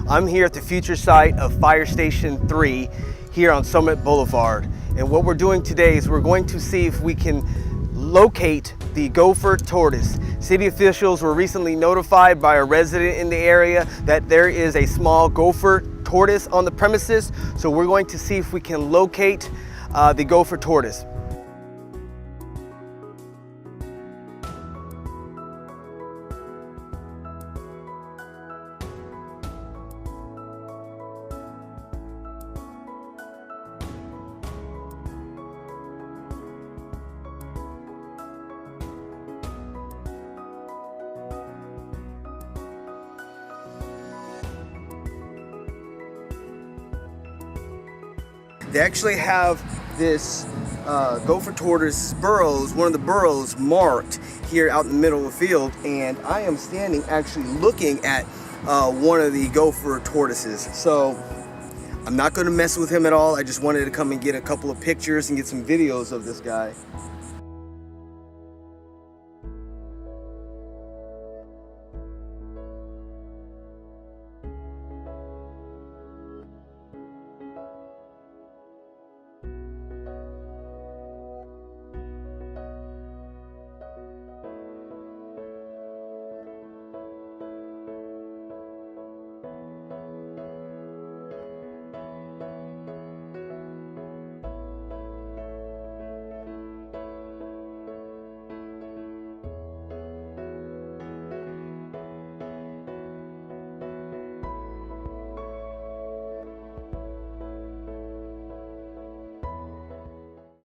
I'm here at the future site of Fire Station 3 here on Summit Boulevard. And what we're doing today is we're going to see if we can locate the Gopher Tortoise. City officials were recently notified by a resident in the area that there is a small Gopher Tortoise on the premises. So we're going to see if we can locate the Gopher Tortoise. They actually have this Gopher Tortoise burrows, one of the burrows marked here out in the middle of the field, and I am standing actually looking at one of the Gopher Tortoises. So I'm not going to mess with him at all. I just wanted to come and get a couple of pictures and get some videos of this guy.